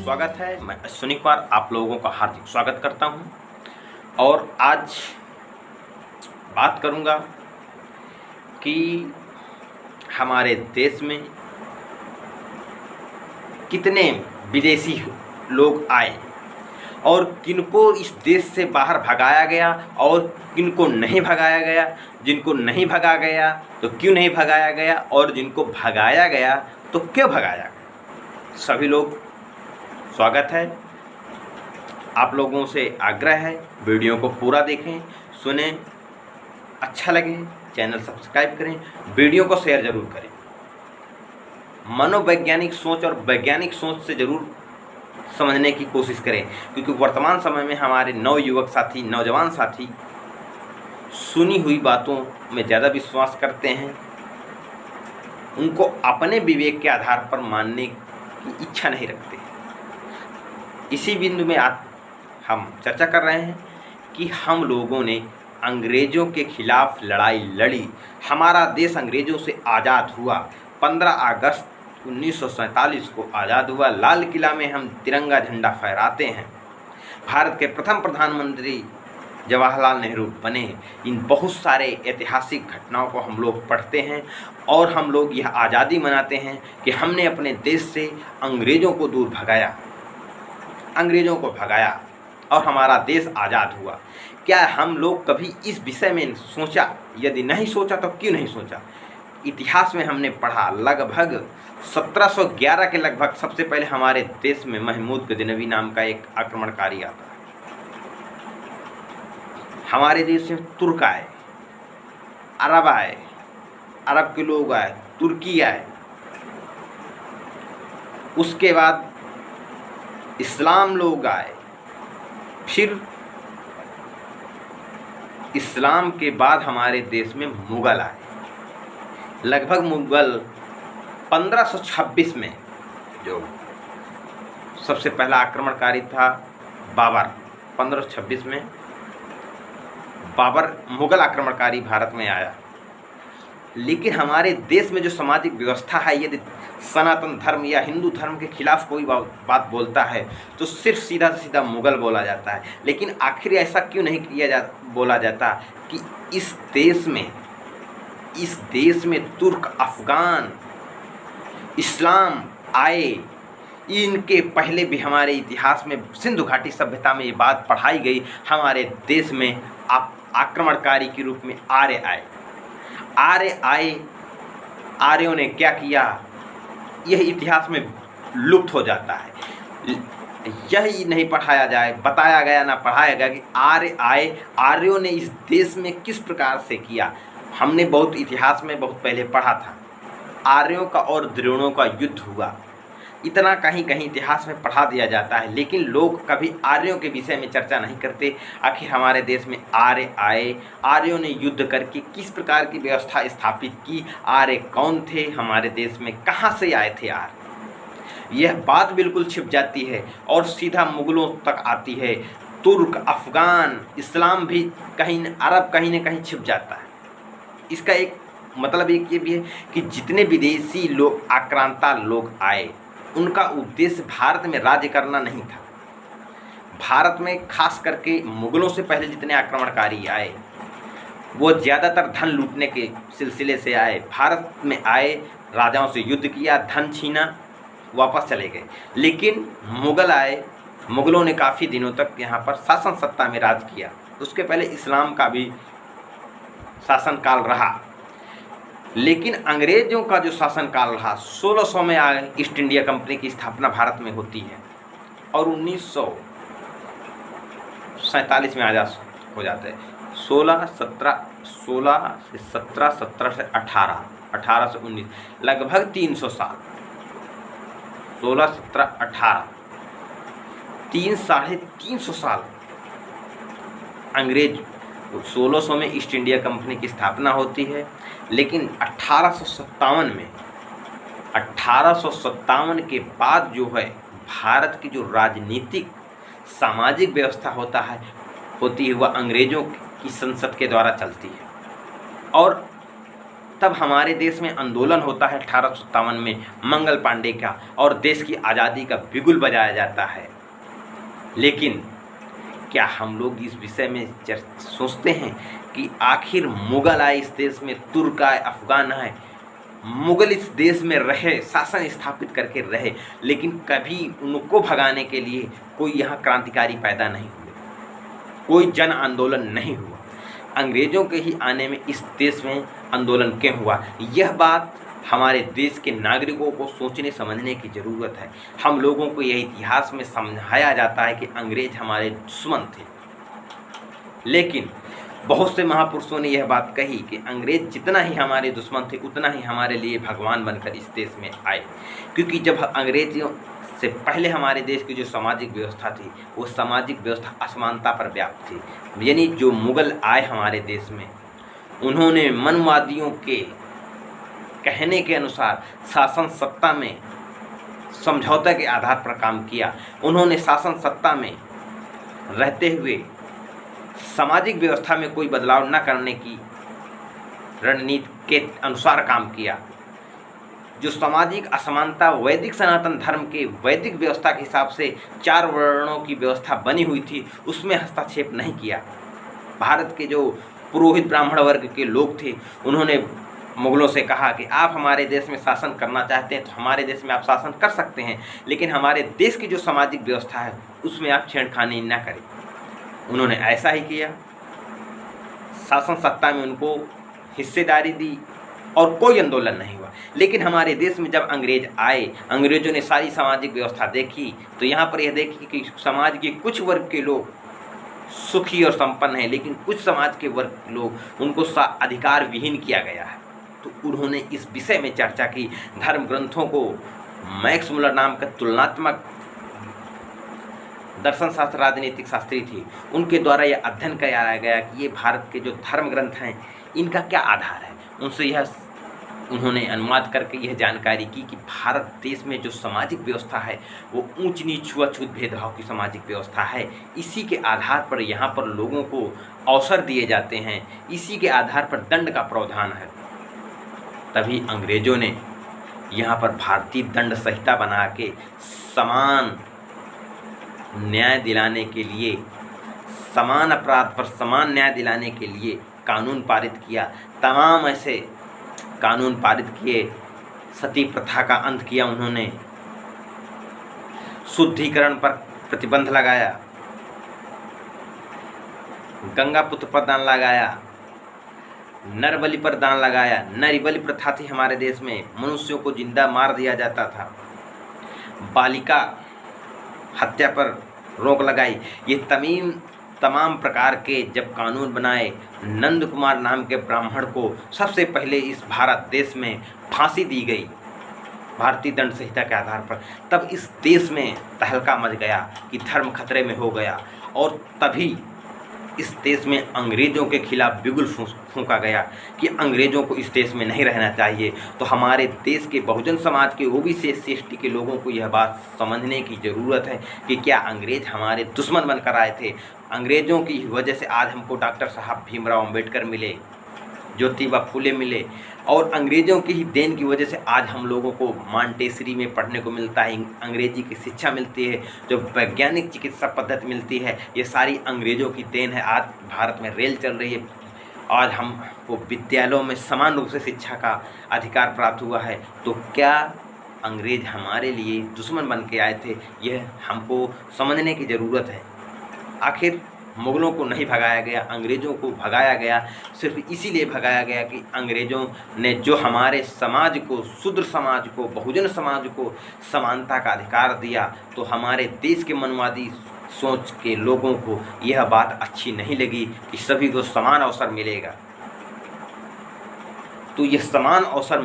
स्वागत है। मैं अश्विनी कुमार आप लोगों का हार्दिक स्वागत करता हूं और आज बात करूंगा कि हमारे देश में कितने विदेशी लोग आए और किनको इस देश से बाहर भगाया गया और किनको नहीं भगाया गया। जिनको नहीं भगाया गया तो क्यों नहीं भगाया गया और जिनको भगाया गया तो क्यों भगाया गया। सभी लोग स्वागत है। आप लोगों से आग्रह है वीडियो को पूरा देखें, सुनें, अच्छा लगे चैनल सब्सक्राइब करें, वीडियो को शेयर जरूर करें। मनोवैज्ञानिक सोच और वैज्ञानिक सोच से जरूर समझने की कोशिश करें, क्योंकि वर्तमान समय में हमारे नवयुवक साथी, नौजवान साथी सुनी हुई बातों में ज़्यादा विश्वास करते हैं। उनको अपने विवेक के आधार पर मानने की इच्छा नहीं रखते। इसी बिंदु में आज हम चर्चा कर रहे हैं कि हम लोगों ने अंग्रेज़ों के खिलाफ लड़ाई लड़ी। हमारा देश अंग्रेज़ों से आज़ाद हुआ। 15 अगस्त 1947 को आज़ाद हुआ। लाल किला में हम तिरंगा झंडा फहराते हैं। भारत के प्रथम प्रधानमंत्री जवाहरलाल नेहरू बने। इन बहुत सारे ऐतिहासिक घटनाओं को हम लोग पढ़ते हैं और हम लोग यह आज़ादी मनाते हैं कि हमने अपने देश से अंग्रेज़ों को दूर भगाया, अंग्रेज़ों को भगाया और हमारा देश आज़ाद हुआ। क्या हम लोग कभी इस विषय में सोचा? यदि नहीं सोचा तो क्यों नहीं सोचा? इतिहास में हमने पढ़ा लगभग 1711 के लगभग सबसे पहले हमारे देश में महमूद गजनवी नाम का एक आक्रमणकारी आता है। हमारे देश में तुर्क आए, अरब आए, अरब के लोग आए, तुर्की आए, उसके बाद इस्लाम लोग आए, फिर इस्लाम के बाद हमारे देश में मुग़ल आए। लगभग मुग़ल 1526 में जो सबसे पहला आक्रमणकारी था बाबर, 1526 में बाबर मुग़ल आक्रमणकारी भारत में आया। लेकिन हमारे देश में जो सामाजिक व्यवस्था है, यदि सनातन धर्म या हिंदू धर्म के खिलाफ कोई बात बोलता है तो सिर्फ सीधा से सीधा मुग़ल बोला जाता है। लेकिन आखिर ऐसा क्यों नहीं बोला जाता कि इस देश में तुर्क, अफ़गान, इस्लाम आए। इनके पहले भी हमारे इतिहास में सिंधु घाटी सभ्यता में ये बात पढ़ाई गई। हमारे देश में आक्रमणकारी के रूप में आर्य आए। आर्य आए, आर्यों ने क्या किया यह इतिहास में लुप्त हो जाता है। यही नहीं पढ़ाया जाए, बताया गया ना पढ़ाया गया कि आर्य आए, आर्यों ने इस देश में किस प्रकार से किया। हमने बहुत इतिहास में बहुत पहले पढ़ा था, आर्यों का और द्रोणों का युद्ध हुआ। इतना कहीं कहीं इतिहास में पढ़ा दिया जाता है, लेकिन लोग कभी आर्यों के विषय में चर्चा नहीं करते। आखिर हमारे देश में आर्य आए, आर्यों ने युद्ध करके किस प्रकार की व्यवस्था स्थापित की, आर्य कौन थे, हमारे देश में कहाँ से आए थे आर्य, यह बात बिल्कुल छिप जाती है और सीधा मुग़लों तक आती है। तुर्क, अफ़गान, इस्लाम भी कहीं, अरब कहीं न कहीं छिप जाता है। इसका एक मतलब एक ये भी है कि जितने विदेशी लोग, आक्रांता लोग आए, उनका उद्देश्य भारत में राज्य करना नहीं था। भारत में खास करके मुग़लों से पहले जितने आक्रमणकारी आए वो ज़्यादातर धन लूटने के सिलसिले से आए। भारत में आए, राजाओं से युद्ध किया, धन छीना, वापस चले गए। लेकिन मुग़ल आए, मुग़लों ने काफ़ी दिनों तक यहाँ पर शासन सत्ता में राज किया। उसके पहले इस्लाम का भी शासनकाल रहा। लेकिन अंग्रेज़ों का जो शासनकाल रहा, 1600 में ईस्ट इंडिया कंपनी की स्थापना भारत में होती है और 1947 में आज़ाद हो जाते हैं। 16 से 17, 17 से 18, 18 से 19, लगभग 300 साल। 16, 17, 18, 300-350 साल अंग्रेज। 1600 में ईस्ट इंडिया कंपनी की स्थापना होती है, लेकिन 1857 के बाद जो है भारत की जो राजनीतिक सामाजिक व्यवस्था होती है वह अंग्रेज़ों की संसद के द्वारा चलती है। और तब हमारे देश में आंदोलन होता है 1857 में मंगल पांडे का, और देश की आज़ादी का बिगुल बजाया जाता है। लेकिन क्या हम लोग इस विषय में सोचते हैं कि आखिर मुग़ल आए इस देश में, तुर्क आए, अफ़गान आए, मुग़ल इस देश में रहे, शासन स्थापित करके रहे, लेकिन कभी उनको भगाने के लिए कोई यहाँ क्रांतिकारी पैदा नहीं हुए, कोई जन आंदोलन नहीं हुआ। अंग्रेज़ों के ही आने में इस देश में आंदोलन क्यों हुआ, यह बात हमारे देश के नागरिकों को सोचने समझने की ज़रूरत है। हम लोगों को यह इतिहास में समझाया जाता है कि अंग्रेज हमारे दुश्मन थे, लेकिन बहुत से महापुरुषों ने यह बात कही कि अंग्रेज जितना ही हमारे दुश्मन थे उतना ही हमारे लिए भगवान बनकर इस देश में आए। क्योंकि जब अंग्रेज़ों से पहले हमारे देश की जो सामाजिक व्यवस्था थी वो सामाजिक व्यवस्था असमानता पर व्याप्त थी। यानी जो मुग़ल आए हमारे देश में, उन्होंने मनवादियों के कहने के अनुसार शासन सत्ता में समझौता के आधार पर काम किया। उन्होंने शासन सत्ता में रहते हुए सामाजिक व्यवस्था में कोई बदलाव न करने की रणनीति के अनुसार काम किया। जो सामाजिक असमानता वैदिक सनातन धर्म के वैदिक व्यवस्था के हिसाब से 4 वर्णों की व्यवस्था बनी हुई थी, उसमें हस्तक्षेप नहीं किया। भारत के जो पुरोहित ब्राह्मण वर्ग के लोग थे, उन्होंने मुग़लों से कहा कि आप हमारे देश में शासन करना चाहते हैं तो हमारे देश में आप शासन कर सकते हैं, लेकिन हमारे देश की जो सामाजिक व्यवस्था है उसमें आप छेड़खानी न करें। उन्होंने ऐसा ही किया, शासन सत्ता में उनको हिस्सेदारी दी और कोई आंदोलन नहीं हुआ। लेकिन हमारे देश में जब अंग्रेज आए, अंग्रेजों ने सारी सामाजिक व्यवस्था देखी तो यहाँ पर यह देखी कि समाज के कुछ वर्ग के लोग सुखी और संपन्न हैं, लेकिन कुछ समाज के वर्ग के लोग उनको अधिकार विहीन किया गया है। तो उन्होंने इस विषय में चर्चा की। धर्म ग्रंथों को मैक्स मुलर नाम का तुलनात्मक दर्शन शास्त्र राजनीतिक शास्त्री थी, उनके द्वारा यह अध्ययन कराया गया कि ये भारत के जो धर्म ग्रंथ हैं इनका क्या आधार है। उनसे यह उन्होंने अनुवाद करके यह जानकारी की कि भारत देश में जो सामाजिक व्यवस्था है वो ऊंच नीच छुआछूत भेदभाव की सामाजिक व्यवस्था है। इसी के आधार पर यहाँ पर लोगों को अवसर दिए जाते हैं, इसी के आधार पर दंड का प्रावधान है। तभी अंग्रेजों ने यहाँ पर भारतीय दंड संहिता बना के समान न्याय दिलाने के लिए, समान अपराध पर समान न्याय दिलाने के लिए कानून पारित किया। तमाम ऐसे कानून पारित किए। सती प्रथा का अंत किया उन्होंने, शुद्धिकरण पर प्रतिबंध लगाया, गंगा पुत्र पर दान लगाया, नरबलि पर दान लगाया। नरबलि प्रथा थी हमारे देश में, मनुष्यों को जिंदा मार दिया जाता था। बालिका हत्या पर रोक लगाई। ये तमाम प्रकार के जब कानून बनाए, नंद कुमार नाम के ब्राह्मण को सबसे पहले इस भारत देश में फांसी दी गई भारतीय दंड संहिता के आधार पर। तब इस देश में तहलका मच गया कि धर्म खतरे में हो गया, और तभी इस देश में अंग्रेज़ों के खिलाफ बिगुल फूंका गया कि अंग्रेज़ों को इस देश में नहीं रहना चाहिए। तो हमारे देश के बहुजन समाज के ओबीसी SC ST के लोगों को यह बात समझने की ज़रूरत है कि क्या अंग्रेज़ हमारे दुश्मन बनकर आए थे। अंग्रेज़ों की वजह से आज हमको डॉक्टर साहब भीमराव अम्बेडकर मिले, ज्योतिबा फूले मिले, और अंग्रेज़ों की ही देन की वजह से आज हम लोगों को मॉन्टेसरी में पढ़ने को मिलता है, अंग्रेजी की शिक्षा मिलती है, जो वैज्ञानिक चिकित्सा पद्धति मिलती है, ये सारी अंग्रेज़ों की देन है। आज भारत में रेल चल रही है, आज हमको विद्यालयों में समान रूप से शिक्षा का अधिकार प्राप्त हुआ है। तो क्या अंग्रेज़ हमारे लिए दुश्मन बन के आए थे, यह हमको समझने की ज़रूरत है। आखिर मुग़लों को नहीं भगाया गया, अंग्रेज़ों को भगाया गया। सिर्फ इसीलिए भगाया गया कि अंग्रेज़ों ने जो हमारे समाज को, शूद्र समाज को, बहुजन समाज को समानता का अधिकार दिया, तो हमारे देश के मनवादी सोच के लोगों को यह बात अच्छी नहीं लगी कि सभी को समान अवसर मिलेगा। तो यह समान अवसर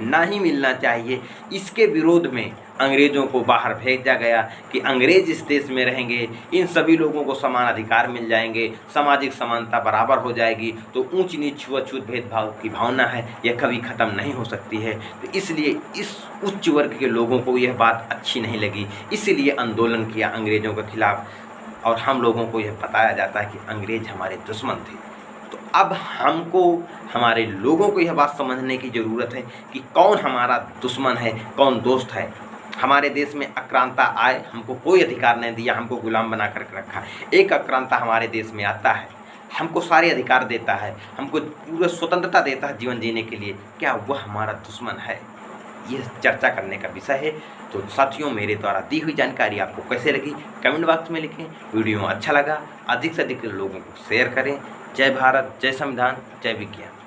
ना ही मिलना चाहिए, इसके विरोध में अंग्रेज़ों को बाहर भेजा गया कि अंग्रेज़ इस देश में रहेंगे, इन सभी लोगों को समान अधिकार मिल जाएंगे, सामाजिक समानता बराबर हो जाएगी। तो ऊंच नीच छुआछूत भेदभाव की भावना है, यह कभी ख़त्म नहीं हो सकती है। तो इसलिए इस उच्च वर्ग के लोगों को यह बात अच्छी नहीं लगी, इसीलिए आंदोलन किया अंग्रेज़ों के खिलाफ। और हम लोगों को यह बताया जाता है कि अंग्रेज़ हमारे दुश्मन थे। तो अब हमको, हमारे लोगों को यह बात समझने की ज़रूरत है कि कौन हमारा दुश्मन है, कौन दोस्त है। हमारे देश में आक्रांता आए, हमको कोई अधिकार नहीं दिया, हमको गुलाम बना कर रखा। एक आक्रांता हमारे देश में आता है, हमको सारे अधिकार देता है, हमको पूरा स्वतंत्रता देता है जीवन जीने के लिए, क्या वह हमारा दुश्मन है? यह चर्चा करने का विषय है। तो साथियों, मेरे द्वारा दी हुई जानकारी आपको कैसे लगी कमेंट बॉक्स में लिखें। वीडियो अच्छा लगा अधिक से अधिक लोगों को शेयर करें। जय भारत, जय संविधान, जय विज्ञान।